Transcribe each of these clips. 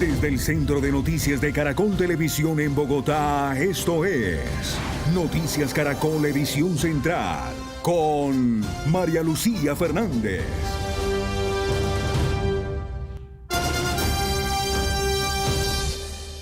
Desde el Centro de Noticias de Caracol Televisión en Bogotá, esto es Noticias Caracol Edición Central, con María Lucía Fernández.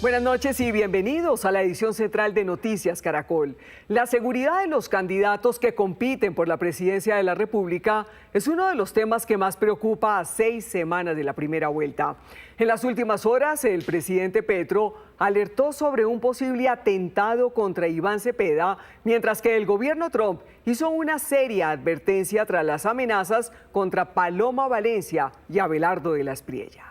Buenas noches y bienvenidos a la edición central de Noticias Caracol. La seguridad de los candidatos que compiten por la presidencia de la República es uno de los temas que más preocupa a 6 semanas de la primera vuelta. En las últimas horas, el presidente Petro alertó sobre un posible atentado contra Iván Cepeda, mientras que el gobierno Trump hizo una seria advertencia tras las amenazas contra Paloma Valencia y Abelardo de la Espriella.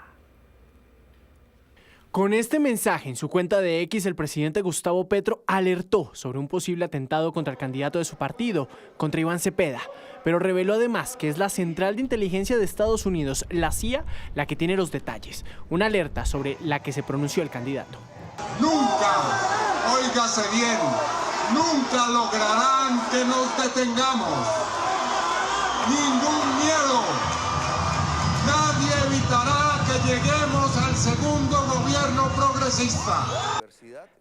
Con este mensaje en su cuenta de X, el presidente Gustavo Petro alertó sobre un posible atentado contra el candidato de su partido, contra Iván Cepeda, pero reveló además que es la Central de Inteligencia de Estados Unidos, la CIA, la que tiene los detalles, una alerta sobre la que se pronunció el candidato. Nunca, óigase bien, nunca lograrán que nos detengamos. Ningún miedo. Nadie evitará que lleguemos al segundo gobierno progresista.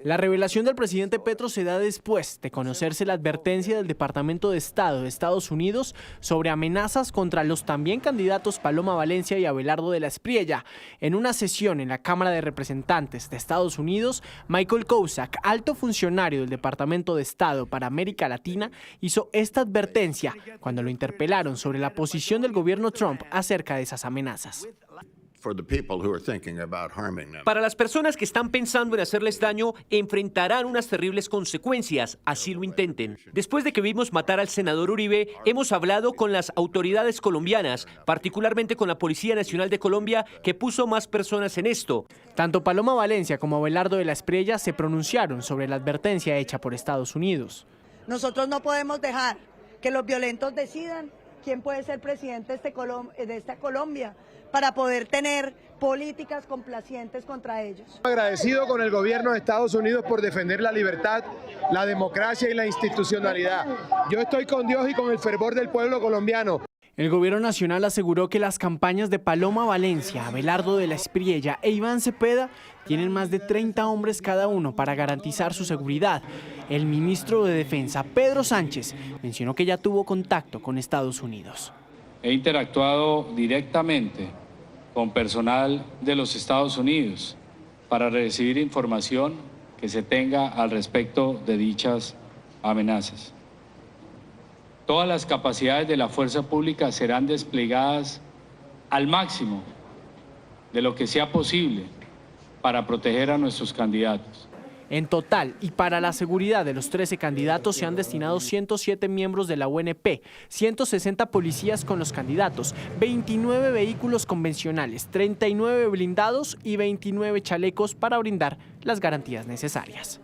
La revelación del presidente Petro se da después de conocerse la advertencia del Departamento de Estado de Estados Unidos sobre amenazas contra los también candidatos Paloma Valencia y Abelardo de la Espriella. En una sesión en la Cámara de Representantes de Estados Unidos, Michael Kozak, alto funcionario del Departamento de Estado para América Latina, hizo esta advertencia cuando lo interpelaron sobre la posición del gobierno Trump acerca de esas amenazas. Para las personas que están pensando en hacerles daño, enfrentarán unas terribles consecuencias, así lo intenten. Después de que vimos matar al senador Uribe, hemos hablado con las autoridades colombianas, particularmente con la Policía Nacional de Colombia, que puso más personas en esto. Tanto Paloma Valencia como Abelardo de la Espriella se pronunciaron sobre la advertencia hecha por Estados Unidos. Nosotros no podemos dejar que los violentos decidan quién puede ser presidente de esta Colombia, para poder tener políticas complacientes contra ellos. Agradecido con el gobierno de Estados Unidos por defender la libertad, la democracia y la institucionalidad. Yo estoy con Dios y con el fervor del pueblo colombiano. El gobierno nacional aseguró que las campañas de Paloma Valencia, Abelardo de la Espriella e Iván Cepeda tienen más de 30 hombres cada uno para garantizar su seguridad. El ministro de Defensa, Pedro Sánchez, mencionó que ya tuvo contacto con Estados Unidos. He interactuado directamente con personal de los Estados Unidos para recibir información que se tenga al respecto de dichas amenazas. Todas las capacidades de la fuerza pública serán desplegadas al máximo de lo que sea posible para proteger a nuestros candidatos. En total, y para la seguridad de los 13 candidatos, se han destinado 107 miembros de la UNP, 160 policías con los candidatos, 29 vehículos convencionales, 39 blindados y 29 chalecos para brindar las garantías necesarias.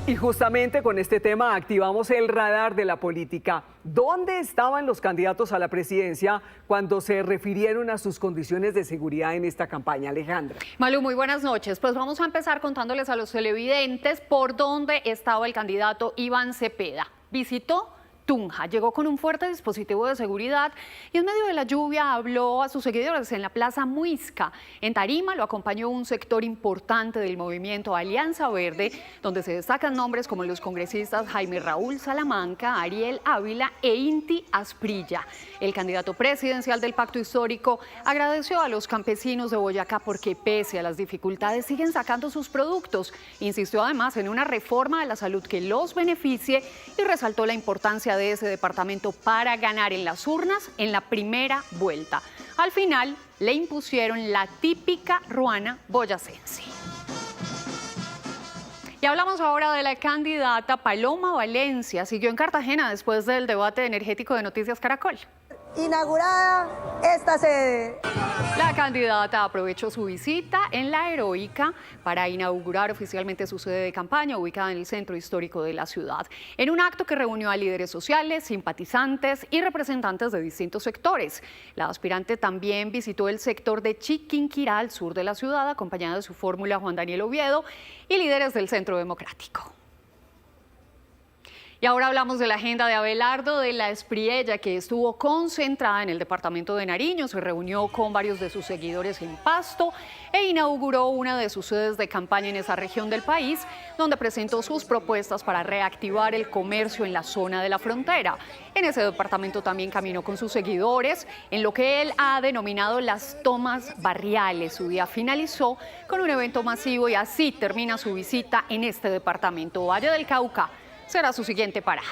Y justamente con este tema activamos el radar de la política. ¿Dónde estaban los candidatos a la presidencia cuando se refirieron a sus condiciones de seguridad en esta campaña? Alejandra. Malu, muy buenas noches. Pues vamos a empezar contándoles a los televidentes por dónde estaba el candidato Iván Cepeda. Visitó Tunja, llegó con un fuerte dispositivo de seguridad y en medio de la lluvia habló a sus seguidores en la Plaza Muisca. En Tarima lo acompañó un sector importante del movimiento Alianza Verde, donde se destacan nombres como los congresistas Jaime Raúl Salamanca, Ariel Ávila e Inti Asprilla. El candidato presidencial del Pacto Histórico agradeció a los campesinos de Boyacá porque pese a las dificultades siguen sacando sus productos. Insistió además en una reforma a la salud que los beneficie y resaltó la importancia de ese departamento para ganar en las urnas en la primera vuelta. Al final le impusieron la típica ruana boyacense. Y hablamos ahora de la candidata Paloma Valencia. Siguió en Cartagena después del debate energético de Noticias Caracol. Inaugurada esta sede. La candidata aprovechó su visita en La Heroica para inaugurar oficialmente su sede de campaña ubicada en el centro histórico de la ciudad, en un acto que reunió a líderes sociales, simpatizantes y representantes de distintos sectores. La aspirante también visitó el sector de Chiquinquirá, al sur de la ciudad, acompañada de su fórmula Juan Daniel Oviedo y líderes del Centro Democrático. Y ahora hablamos de la agenda de Abelardo de la Espriella, que estuvo concentrada en el departamento de Nariño, se reunió con varios de sus seguidores en Pasto e inauguró una de sus sedes de campaña en esa región del país, donde presentó sus propuestas para reactivar el comercio en la zona de la frontera. En ese departamento también caminó con sus seguidores en lo que él ha denominado las tomas barriales. Su día finalizó con un evento masivo y así termina su visita en este departamento. Valle del Cauca será su siguiente parada.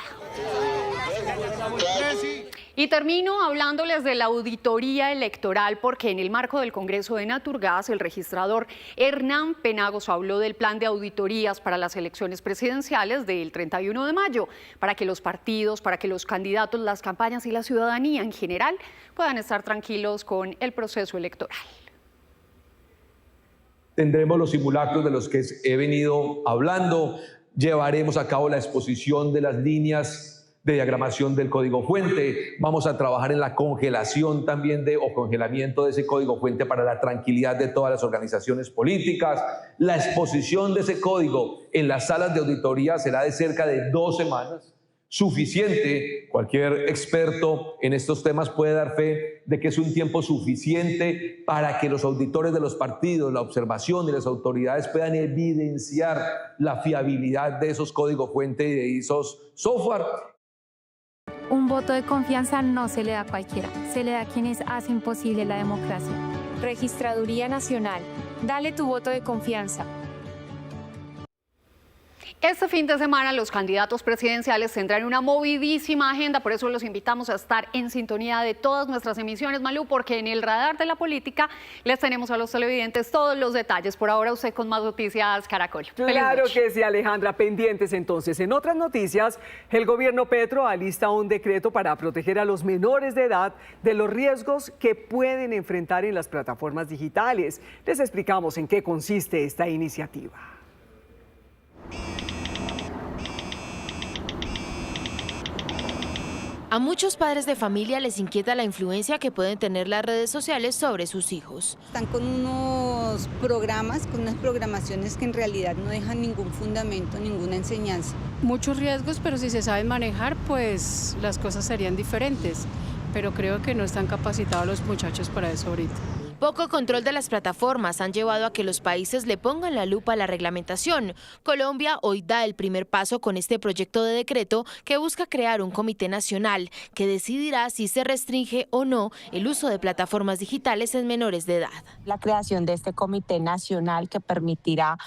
Y termino hablándoles de la auditoría electoral, porque en el marco del Congreso de Naturgas, el registrador Hernán Penagos habló del plan de auditorías para las elecciones presidenciales del 31 de mayo, para que los partidos, para que los candidatos, las campañas y la ciudadanía en general puedan estar tranquilos con el proceso electoral. Tendremos los simulacros de los que he venido hablando. Llevaremos a cabo la exposición de las líneas de diagramación del código fuente. Vamos a trabajar en la congelación también o congelamiento de ese código fuente para la tranquilidad de todas las organizaciones políticas. La exposición de ese código en las salas de auditoría será de cerca de 2 semanas. Suficiente, cualquier experto en estos temas puede dar fe de que es un tiempo suficiente para que los auditores de los partidos, la observación y las autoridades puedan evidenciar la fiabilidad de esos códigos fuente y de esos software. Un voto de confianza no se le da a cualquiera, se le da a quienes hacen posible la democracia. Registraduría Nacional, dale tu voto de confianza. Este fin de semana los candidatos presidenciales tendrán una movidísima agenda, por eso los invitamos a estar en sintonía de todas nuestras emisiones, Malú, porque en el radar de la política les tenemos a los televidentes todos los detalles. Por ahora usted con más noticias, Caracol. Claro que sí, Alejandra, pendientes entonces. En otras noticias, el gobierno Petro alista un decreto para proteger a los menores de edad de los riesgos que pueden enfrentar en las plataformas digitales. Les explicamos en qué consiste esta iniciativa. A muchos padres de familia les inquieta la influencia que pueden tener las redes sociales sobre sus hijos. Están con unos programas, con unas programaciones que en realidad no dejan ningún fundamento, ninguna enseñanza. Muchos riesgos, pero si se saben manejar, pues las cosas serían diferentes. Pero creo que no están capacitados los muchachos para eso ahorita. Poco control de las plataformas han llevado a que los países le pongan la lupa a la reglamentación. Colombia hoy da el primer paso con este proyecto de decreto que busca crear un comité nacional que decidirá si se restringe o no el uso de plataformas digitales en menores de edad. La creación de este comité nacional que permitirá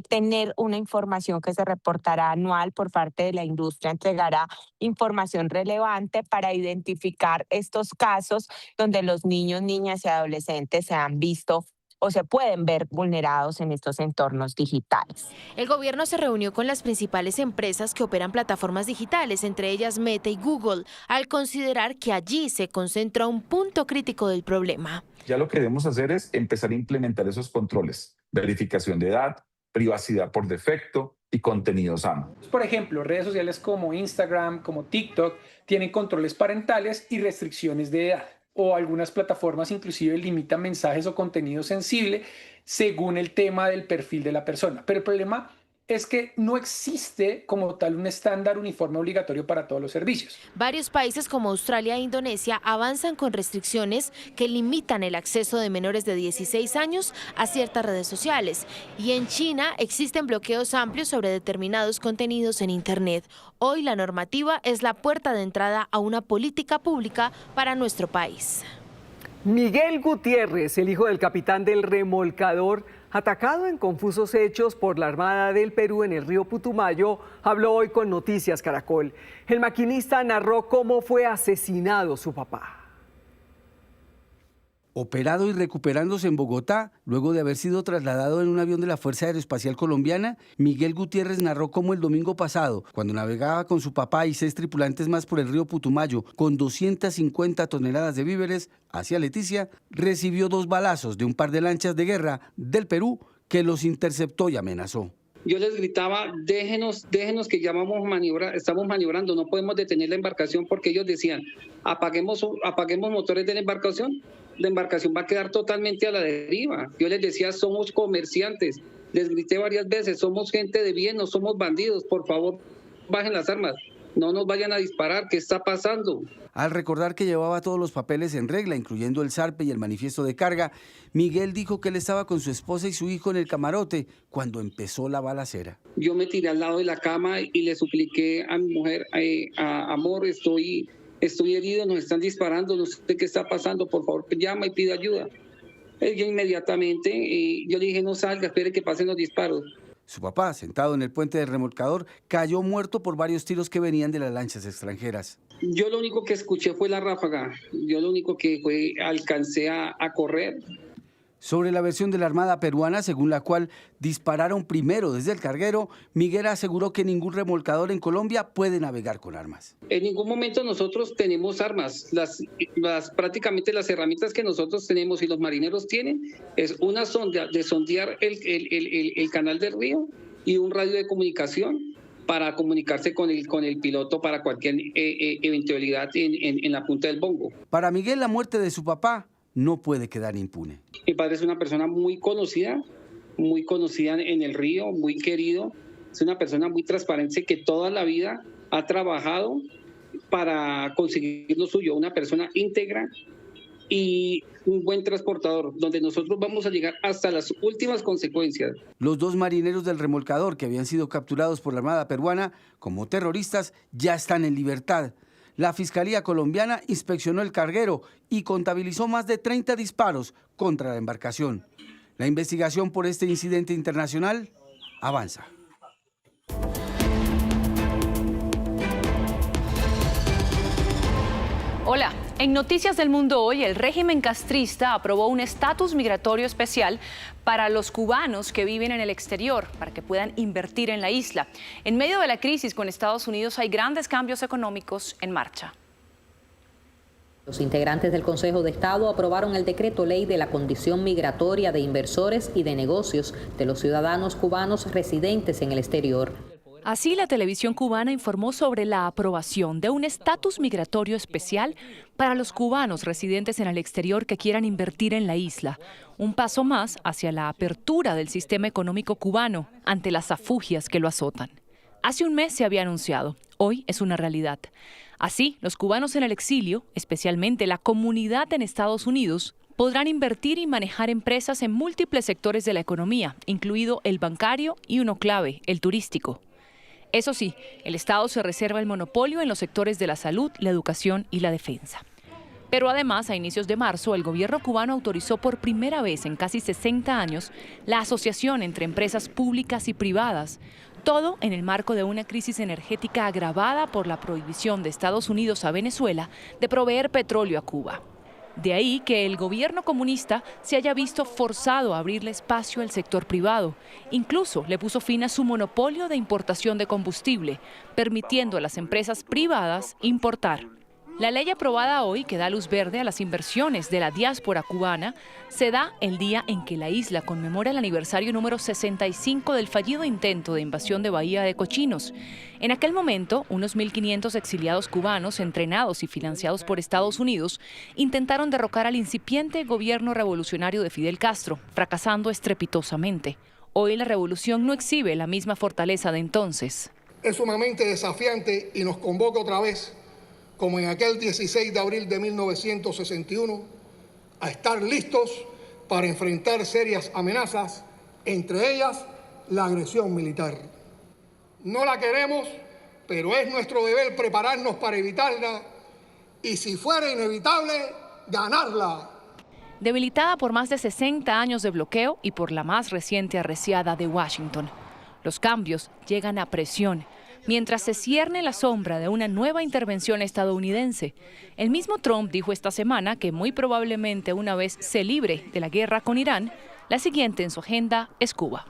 tener una información que se reportará anual por parte de la industria, entregará información relevante para identificar estos casos donde los niños, niñas y adolescentes se han visto o se pueden ver vulnerados en estos entornos digitales. El gobierno se reunió con las principales empresas que operan plataformas digitales, entre ellas Meta y Google, al considerar que allí se concentra un punto crítico del problema. Ya lo que debemos hacer es empezar a implementar esos controles, verificación de edad, privacidad por defecto y contenido sano. Por ejemplo, redes sociales como Instagram, como TikTok, tienen controles parentales y restricciones de edad. O algunas plataformas inclusive limitan mensajes o contenido sensible según el tema del perfil de la persona. Pero el problema es que no existe como tal un estándar uniforme obligatorio para todos los servicios. Varios países como Australia e Indonesia avanzan con restricciones que limitan el acceso de menores de 16 años a ciertas redes sociales. Y en China existen bloqueos amplios sobre determinados contenidos en Internet. Hoy la normativa es la puerta de entrada a una política pública para nuestro país. Miguel Gutiérrez, el hijo del capitán del remolcador, atacado en confusos hechos por la Armada del Perú en el río Putumayo, habló hoy con Noticias Caracol. El maquinista narró cómo fue asesinado su papá. Operado y recuperándose en Bogotá, luego de haber sido trasladado en un avión de la Fuerza Aeroespacial Colombiana, Miguel Gutiérrez narró cómo el domingo pasado, cuando navegaba con su papá y 6 tripulantes más por el río Putumayo, con 250 toneladas de víveres hacia Leticia, recibió 2 balazos de un par de lanchas de guerra del Perú que los interceptó y amenazó. Yo les gritaba, déjenos que ya estamos maniobrando, no podemos detener la embarcación, porque ellos decían, apaguemos motores de la embarcación va a quedar totalmente a la deriva. Yo les decía, somos comerciantes, les grité varias veces, somos gente de bien, no somos bandidos, por favor, bajen las armas. no nos vayan a disparar, ¿qué está pasando? Al recordar que llevaba todos los papeles en regla, incluyendo el zarpe y el manifiesto de carga, Miguel dijo que él estaba con su esposa y su hijo en el camarote cuando empezó la balacera. Yo me tiré al lado de la cama y le supliqué a mi mujer, amor, estoy herido, nos están disparando, no sé qué está pasando, por favor llama y pide ayuda. Ella inmediatamente, yo le dije no salga, espere que pasen los disparos. Su papá, sentado en el puente del remolcador, cayó muerto por varios tiros que venían de las lanchas extranjeras. Yo lo único que escuché fue la ráfaga, yo lo único que alcancé a correr. Sobre la versión de la Armada peruana, según la cual dispararon primero desde el carguero, Miguel aseguró que ningún remolcador en Colombia puede navegar con armas. En ningún momento nosotros tenemos armas. Prácticamente las herramientas que nosotros tenemos y los marineros tienen es una sonda de sondear el canal del río y un radio de comunicación para comunicarse con el piloto para cualquier eventualidad en la punta del bongo. Para Miguel, la muerte de su papá no puede quedar impune. Mi padre es una persona muy conocida en el río, muy querido. Es una persona muy transparente que toda la vida ha trabajado para conseguir lo suyo. Una persona íntegra y un buen transportador, donde nosotros vamos a llegar hasta las últimas consecuencias. Los 2 marineros del remolcador que habían sido capturados por la Armada peruana como terroristas ya están en libertad. La Fiscalía colombiana inspeccionó el carguero y contabilizó más de 30 disparos contra la embarcación. La investigación por este incidente internacional avanza. Hola, en Noticias del Mundo hoy el régimen castrista aprobó un estatus migratorio especial para los cubanos que viven en el exterior, para que puedan invertir en la isla. En medio de la crisis con Estados Unidos hay grandes cambios económicos en marcha. Los integrantes del Consejo de Estado aprobaron el decreto ley de la condición migratoria de inversores y de negocios de los ciudadanos cubanos residentes en el exterior. Así, la televisión cubana informó sobre la aprobación de un estatus migratorio especial para los cubanos residentes en el exterior que quieran invertir en la isla. Un paso más hacia la apertura del sistema económico cubano ante las afugias que lo azotan. Hace un mes se había anunciado, hoy es una realidad. Así, los cubanos en el exilio, especialmente la comunidad en Estados Unidos, podrán invertir y manejar empresas en múltiples sectores de la economía, incluido el bancario y uno clave, el turístico. Eso sí, el Estado se reserva el monopolio en los sectores de la salud, la educación y la defensa. Pero además, a inicios de marzo, el gobierno cubano autorizó por primera vez en casi 60 años la asociación entre empresas públicas y privadas, todo en el marco de una crisis energética agravada por la prohibición de Estados Unidos a Venezuela de proveer petróleo a Cuba. De ahí que el gobierno comunista se haya visto forzado a abrirle espacio al sector privado. Incluso le puso fin a su monopolio de importación de combustible, permitiendo a las empresas privadas importar. La ley aprobada hoy, que da luz verde a las inversiones de la diáspora cubana, se da el día en que la isla conmemora el aniversario número 65 del fallido intento de invasión de Bahía de Cochinos. En aquel momento, unos 1.500 exiliados cubanos, entrenados y financiados por Estados Unidos, intentaron derrocar al incipiente gobierno revolucionario de Fidel Castro, fracasando estrepitosamente. Hoy la revolución no exhibe la misma fortaleza de entonces. Es sumamente desafiante y nos convoca otra vez, como en aquel 16 de abril de 1961, a estar listos para enfrentar serias amenazas, entre ellas la agresión militar. No la queremos, pero es nuestro deber prepararnos para evitarla y, si fuera inevitable, ganarla. Debilitada por más de 60 años de bloqueo y por la más reciente arreciada de Washington, los cambios llegan a presión, mientras se cierne la sombra de una nueva intervención estadounidense. El mismo Trump dijo esta semana que muy probablemente una vez se libre de la guerra con Irán, la siguiente en su agenda es Cuba.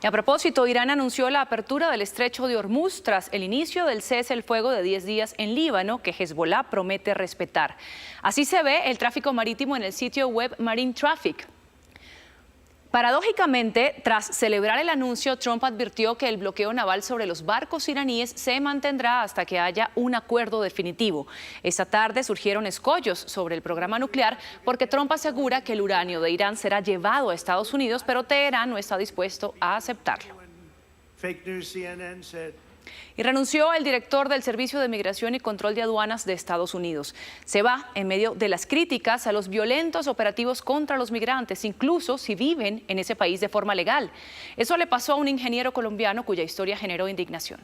Y a propósito, Irán anunció la apertura del estrecho de Hormuz tras el inicio del cese el fuego de 10 días en Líbano, que Hezbollah promete respetar. Así se ve el tráfico marítimo en el sitio web Marine Traffic. Paradójicamente, tras celebrar el anuncio, Trump advirtió que el bloqueo naval sobre los barcos iraníes se mantendrá hasta que haya un acuerdo definitivo. Esta tarde surgieron escollos sobre el programa nuclear porque Trump asegura que el uranio de Irán será llevado a Estados Unidos, pero Teherán no está dispuesto a aceptarlo. Y renunció el director del Servicio de Migración y Control de Aduanas de Estados Unidos. Se va en medio de las críticas a los violentos operativos contra los migrantes, incluso si viven en ese país de forma legal. Eso le pasó a un ingeniero colombiano cuya historia generó indignación.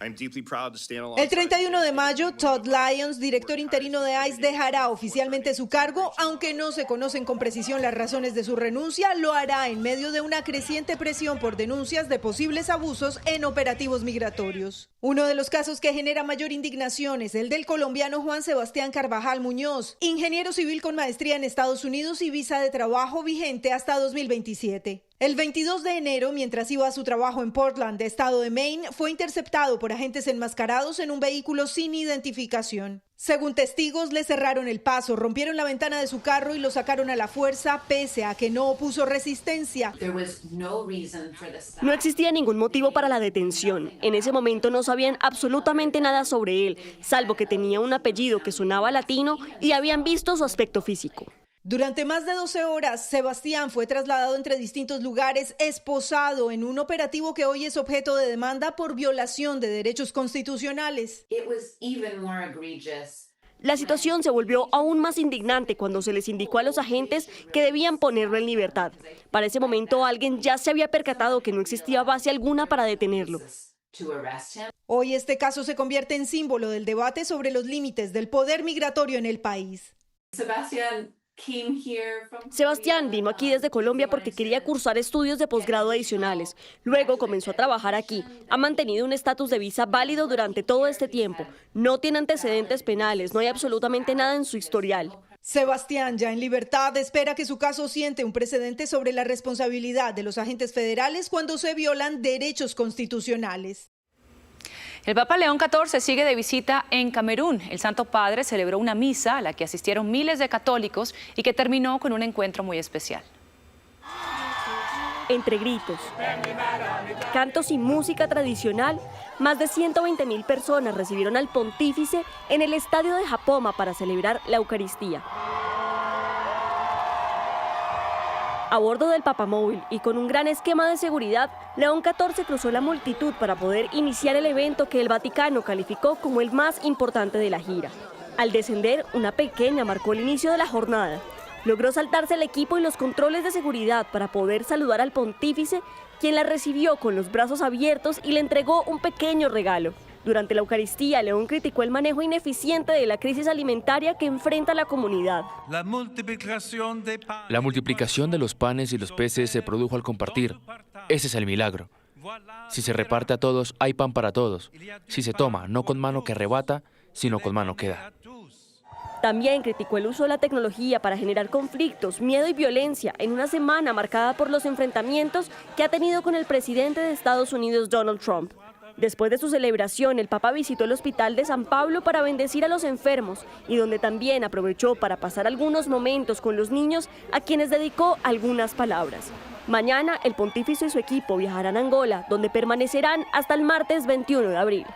El 31 de mayo, Todd Lyons, director interino de ICE, dejará oficialmente su cargo. Aunque no se conocen con precisión las razones de su renuncia, lo hará en medio de una creciente presión por denuncias de posibles abusos en operativos migratorios. Uno de los casos que genera mayor indignación es el del colombiano Juan Sebastián Carvajal Muñoz, ingeniero civil con maestría en Estados Unidos y visa de trabajo vigente hasta 2027. El 22 de enero, mientras iba a su trabajo en Portland, estado de Maine, fue interceptado por agentes enmascarados en un vehículo sin identificación. Según testigos, le cerraron el paso, rompieron la ventana de su carro y lo sacaron a la fuerza, pese a que no opuso resistencia. No existía ningún motivo para la detención. En ese momento no sabían absolutamente nada sobre él, salvo que tenía un apellido que sonaba latino y habían visto su aspecto físico. Durante más de 12 horas, Sebastián fue trasladado entre distintos lugares, esposado en un operativo que hoy es objeto de demanda por violación de derechos constitucionales. La situación se volvió aún más indignante cuando se les indicó a los agentes que debían ponerlo en libertad. Para ese momento, alguien ya se había percatado que no existía base alguna para detenerlo. Hoy este caso se convierte en símbolo del debate sobre los límites del poder migratorio en el país. Sebastián vino aquí desde Colombia porque quería cursar estudios de posgrado adicionales. Luego comenzó a trabajar aquí. Ha mantenido un estatus de visa válido durante todo este tiempo. No tiene antecedentes penales, no hay absolutamente nada en su historial. Sebastián, ya en libertad, espera que su caso siente un precedente sobre la responsabilidad de los agentes federales cuando se violan derechos constitucionales. El Papa León XIV sigue de visita en Camerún. El Santo Padre celebró una misa a la que asistieron miles de católicos y que terminó con un encuentro muy especial. Entre gritos, cantos y música tradicional, más de 120.000 personas recibieron al pontífice en el estadio de Japoma para celebrar la Eucaristía. A bordo del papamóvil y con un gran esquema de seguridad, León XIV cruzó la multitud para poder iniciar el evento que el Vaticano calificó como el más importante de la gira. Al descender, una pequeña marcó el inicio de la jornada. Logró saltarse el equipo y los controles de seguridad para poder saludar al pontífice, quien la recibió con los brazos abiertos y le entregó un pequeño regalo. Durante la Eucaristía, León criticó el manejo ineficiente de la crisis alimentaria que enfrenta la comunidad. La multiplicación de los panes y los peces se produjo al compartir. Ese es el milagro. Si se reparte a todos, hay pan para todos. Si se toma, no con mano que arrebata, sino con mano que da. También criticó el uso de la tecnología para generar conflictos, miedo y violencia en una semana marcada por los enfrentamientos que ha tenido con el presidente de Estados Unidos, Donald Trump. Después de su celebración, el Papa visitó el Hospital de San Pablo para bendecir a los enfermos y donde también aprovechó para pasar algunos momentos con los niños a quienes dedicó algunas palabras. Mañana, el pontífice y su equipo viajarán a Angola, donde permanecerán hasta el martes 21 de abril.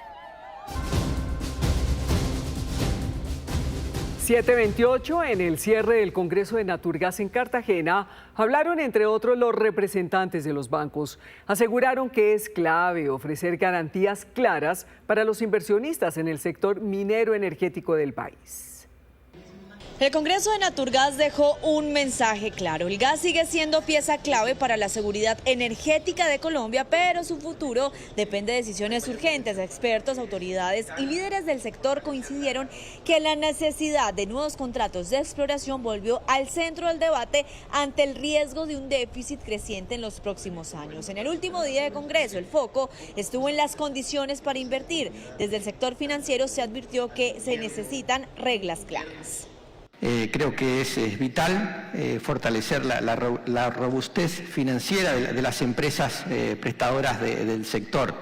7:28, en el cierre del Congreso de Naturgas en Cartagena, hablaron entre otros los representantes de los bancos. Aseguraron que es clave ofrecer garantías claras para los inversionistas en el sector minero energético del país. El Congreso de Naturgas dejó un mensaje claro. El gas sigue siendo pieza clave para la seguridad energética de Colombia, pero su futuro depende de decisiones urgentes. Expertos, autoridades y líderes del sector coincidieron que la necesidad de nuevos contratos de exploración volvió al centro del debate ante el riesgo de un déficit creciente en los próximos años. En el último día de Congreso, el foco estuvo en las condiciones para invertir. Desde el sector financiero se advirtió que se necesitan reglas claras. Creo que es vital fortalecer la robustez financiera de las empresas prestadoras del sector,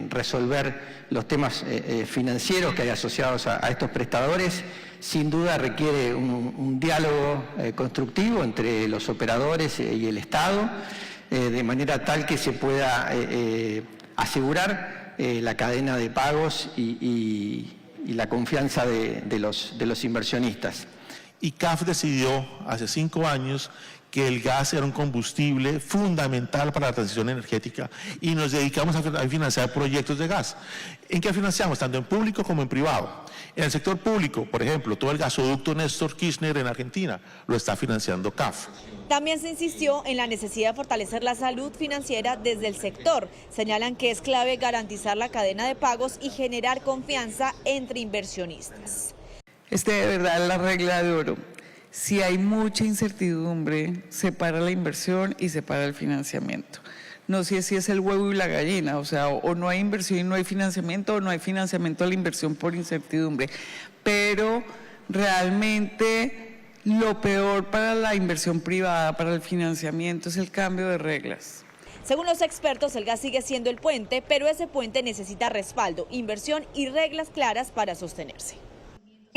resolver los temas financieros que hay asociados a estos prestadores. Sin duda requiere un diálogo constructivo entre los operadores y el Estado, de manera tal que se pueda asegurar la cadena de pagos y la confianza de los inversionistas. y CAF decidió hace 5 años que el gas era un combustible fundamental para la transición energética y nos dedicamos a financiar proyectos de gas. ¿En qué financiamos? Tanto en público como en privado. En el sector público, por ejemplo, todo el gasoducto Néstor Kirchner en Argentina lo está financiando CAF. También se insistió en la necesidad de fortalecer la salud financiera desde el sector. Señalan que es clave garantizar la cadena de pagos y generar confianza entre inversionistas. De verdad es la regla de oro. Si hay mucha incertidumbre, se para la inversión y se para el financiamiento. No sé si es el huevo y la gallina, o sea, o no hay inversión y no hay financiamiento, o no hay financiamiento a la inversión por incertidumbre. Pero realmente lo peor para la inversión privada, para el financiamiento, es el cambio de reglas. Según los expertos, el gas sigue siendo el puente, pero ese puente necesita respaldo, inversión y reglas claras para sostenerse.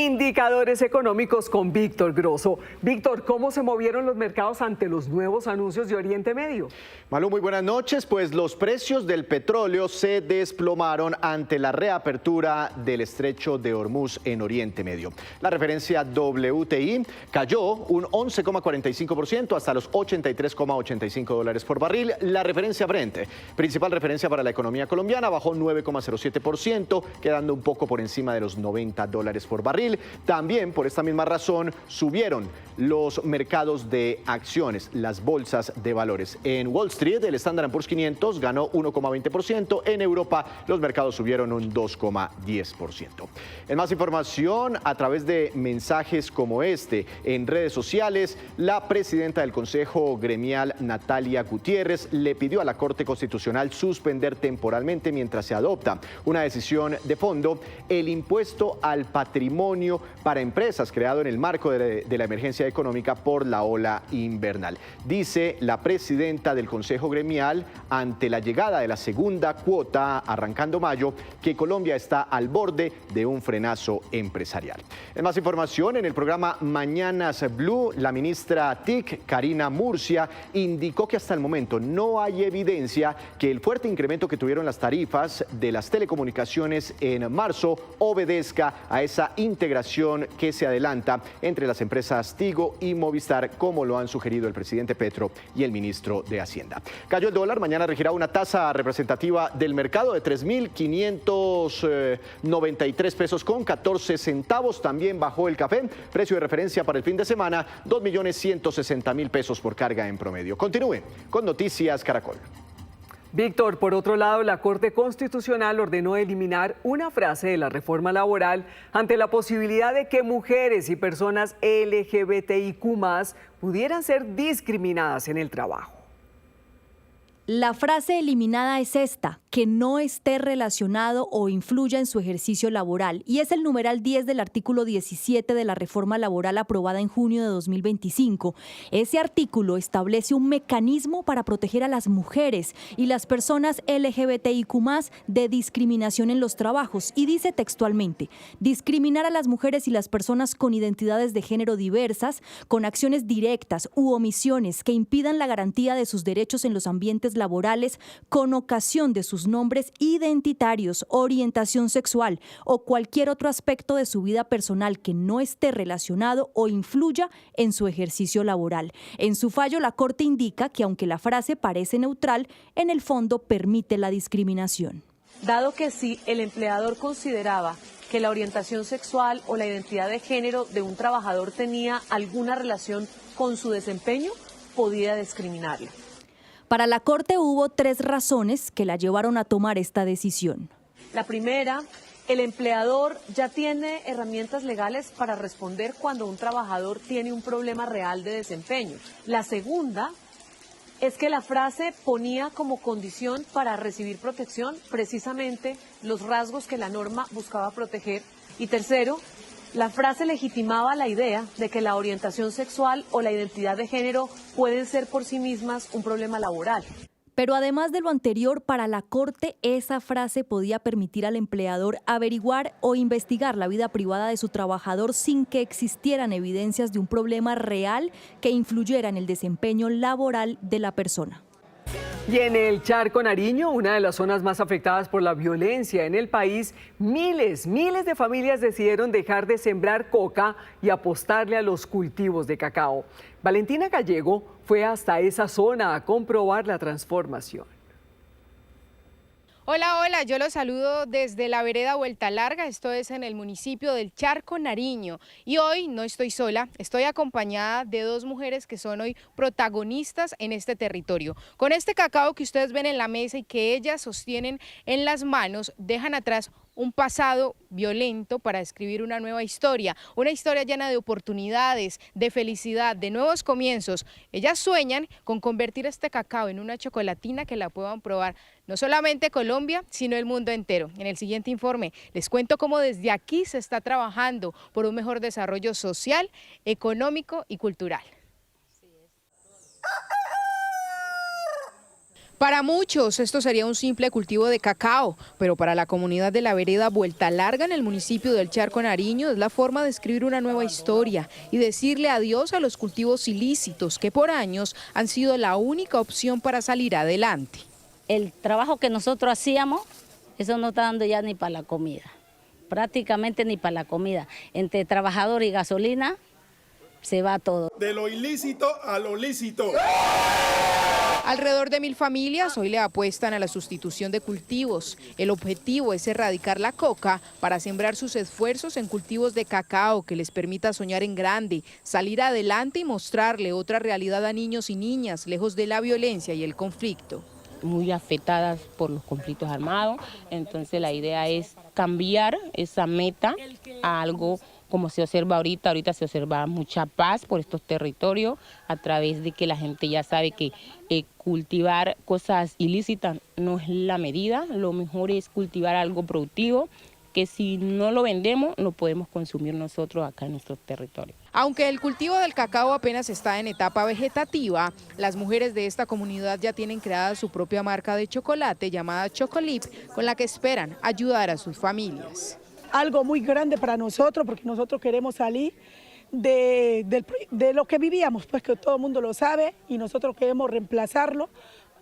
Indicadores económicos con Víctor Grosso. Víctor, ¿cómo se movieron los mercados ante los nuevos anuncios de Oriente Medio? Malu, muy buenas noches. Pues los precios del petróleo se desplomaron ante la reapertura del estrecho de Hormuz en Oriente Medio. La referencia WTI cayó un 11,45% hasta los $83,85 por barril. La referencia Brent, principal referencia para la economía colombiana, bajó 9,07%, quedando un poco por encima de los $90 por barril. También por esta misma razón subieron los mercados de acciones, las bolsas de valores. En Wall Street el Standard & Poor's 500 ganó 1,20%, en Europa los mercados subieron un 2,10%. En más información, a través de mensajes como este en redes sociales, la presidenta del Consejo Gremial, Natalia Gutiérrez, le pidió a la Corte Constitucional suspender temporalmente mientras se adopta una decisión de fondo, el impuesto al patrimonio para empresas creado en el marco de la emergencia económica por la ola invernal. Dice la presidenta del Consejo Gremial, ante la llegada de la segunda cuota arrancando mayo, que Colombia está al borde de un frenazo empresarial. En más información, en el programa Mañanas Blue, la ministra TIC, Karina Murcia, indicó que hasta el momento no hay evidencia que el fuerte incremento que tuvieron las tarifas de las telecomunicaciones en marzo obedezca a esa integración que se adelanta entre las empresas Tigo y Movistar, como lo han sugerido el presidente Petro y el ministro de Hacienda. Cayó el dólar, mañana regirá una tasa representativa del mercado de 3.593 pesos con 14 centavos. También bajó el café, precio de referencia para el fin de semana, 2.160.000 pesos por carga en promedio. Continúe con Noticias Caracol. Víctor, por otro lado, la Corte Constitucional ordenó eliminar una frase de la reforma laboral ante la posibilidad de que mujeres y personas LGBTIQ+ pudieran ser discriminadas en el trabajo. La frase eliminada es esta: que no esté relacionado o influya en su ejercicio laboral, y es el numeral 10 del artículo 17 de la reforma laboral aprobada en junio de 2025. Ese artículo establece un mecanismo para proteger a las mujeres y las personas LGBTIQ+ de discriminación en los trabajos, y dice textualmente: discriminar a las mujeres y las personas con identidades de género diversas con acciones directas u omisiones que impidan la garantía de sus derechos en los ambientes laborales con ocasión de sus nombres identitarios, orientación sexual o cualquier otro aspecto de su vida personal que no esté relacionado o influya en su ejercicio laboral. En su fallo, la Corte indica que aunque la frase parece neutral, en el fondo permite la discriminación. Dado que si el empleador consideraba que la orientación sexual o la identidad de género de un trabajador tenía alguna relación con su desempeño, podía discriminarlo. Para la Corte hubo 3 razones que la llevaron a tomar esta decisión. La primera, el empleador ya tiene herramientas legales para responder cuando un trabajador tiene un problema real de desempeño. La segunda es que la frase ponía como condición para recibir protección precisamente los rasgos que la norma buscaba proteger. Y tercero, la frase legitimaba la idea de que la orientación sexual o la identidad de género pueden ser por sí mismas un problema laboral. Pero además de lo anterior, para la Corte, esa frase podía permitir al empleador averiguar o investigar la vida privada de su trabajador sin que existieran evidencias de un problema real que influyera en el desempeño laboral de la persona. Y en el Charco Nariño, una de las zonas más afectadas por la violencia en el país, miles de familias decidieron dejar de sembrar coca y apostarle a los cultivos de cacao. Valentina Gallego fue hasta esa zona a comprobar la transformación. Hola, yo los saludo desde la vereda Vuelta Larga, esto es en el municipio del Charco Nariño. Y hoy no estoy sola, estoy acompañada de dos mujeres que son hoy protagonistas en este territorio. Con este cacao que ustedes ven en la mesa y que ellas sostienen en las manos, dejan atrás un pasado violento para escribir una nueva historia, una historia llena de oportunidades, de felicidad, de nuevos comienzos. Ellas sueñan con convertir este cacao en una chocolatina que la puedan probar no solamente Colombia, sino el mundo entero. En el siguiente informe les cuento cómo desde aquí se está trabajando por un mejor desarrollo social, económico y cultural. Para muchos esto sería un simple cultivo de cacao, pero para la comunidad de la vereda Vuelta Larga en el municipio del Charco Nariño es la forma de escribir una nueva historia y decirle adiós a los cultivos ilícitos que por años han sido la única opción para salir adelante. El trabajo que nosotros hacíamos, eso no está dando ya ni para la comida, prácticamente ni para la comida. Entre trabajador y gasolina se va todo. De lo ilícito a lo lícito. Alrededor de 1000 familias hoy le apuestan a la sustitución de cultivos. El objetivo es erradicar la coca para sembrar sus esfuerzos en cultivos de cacao que les permita soñar en grande, salir adelante y mostrarle otra realidad a niños y niñas lejos de la violencia y el conflicto. Muy afectadas por los conflictos armados, entonces la idea es cambiar esa meta a algo como se observa ahorita se observa mucha paz por estos territorios a través de que la gente ya sabe que cultivar cosas ilícitas no es la medida, lo mejor es cultivar algo productivo que si no lo vendemos lo podemos consumir nosotros acá en nuestros territorios. Aunque el cultivo del cacao apenas está en etapa vegetativa, las mujeres de esta comunidad ya tienen creada su propia marca de chocolate llamada Chocolip, con la que esperan ayudar a sus familias. Algo muy grande para nosotros, porque nosotros queremos salir de lo que vivíamos, pues que todo el mundo lo sabe, y nosotros queremos reemplazarlo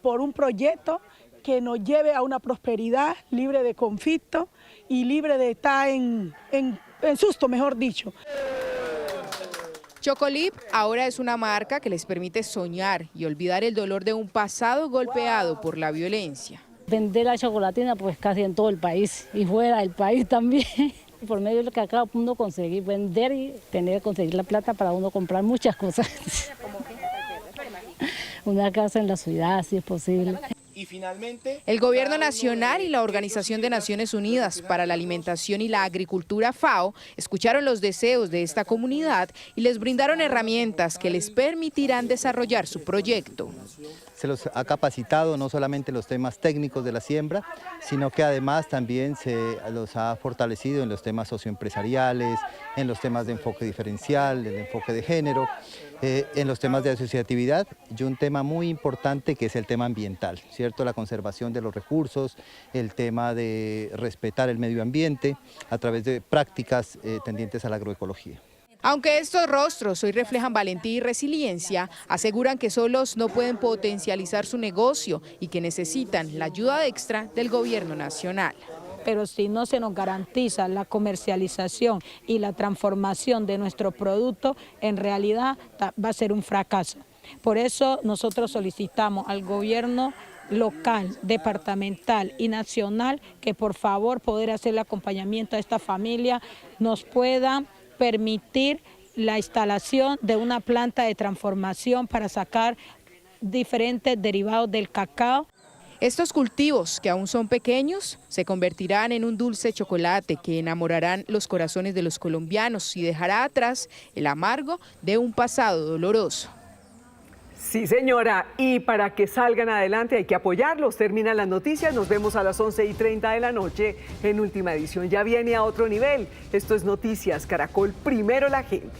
por un proyecto que nos lleve a una prosperidad libre de conflicto y libre de estar en susto, mejor dicho. Chocolip ahora es una marca que les permite soñar y olvidar el dolor de un pasado golpeado por la violencia. Vender la chocolatina pues casi en todo el país y fuera del país también. Por medio del cacao uno conseguir vender y conseguir la plata para uno comprar muchas cosas. Una casa en la ciudad, si es posible. Y finalmente, el Gobierno Nacional y la Organización de Naciones Unidas para la Alimentación y la Agricultura, FAO, escucharon los deseos de esta comunidad y les brindaron herramientas que les permitirán desarrollar su proyecto. Se los ha capacitado no solamente en los temas técnicos de la siembra, sino que además también se los ha fortalecido en los temas socioempresariales, en los temas de enfoque diferencial, el enfoque de género, en los temas de asociatividad y un tema muy importante que es el tema ambiental, ¿cierto? La conservación de los recursos, el tema de respetar el medio ambiente a través de prácticas tendientes a la agroecología. Aunque estos rostros hoy reflejan valentía y resiliencia, aseguran que solos no pueden potencializar su negocio y que necesitan la ayuda extra del gobierno nacional. Pero si no se nos garantiza la comercialización y la transformación de nuestro producto, en realidad va a ser un fracaso. Por eso nosotros solicitamos al gobierno local, departamental y nacional que por favor poder hacer el acompañamiento a esta familia nos pueda permitir la instalación de una planta de transformación para sacar diferentes derivados del cacao. Estos cultivos, que aún son pequeños, se convertirán en un dulce chocolate que enamorarán los corazones de los colombianos y dejará atrás el amargo de un pasado doloroso. Sí, señora, y para que salgan adelante hay que apoyarlos. Terminan las noticias, nos vemos a las 11:30 de la noche en Última Edición. Ya viene a otro nivel. Esto es Noticias Caracol, primero la gente.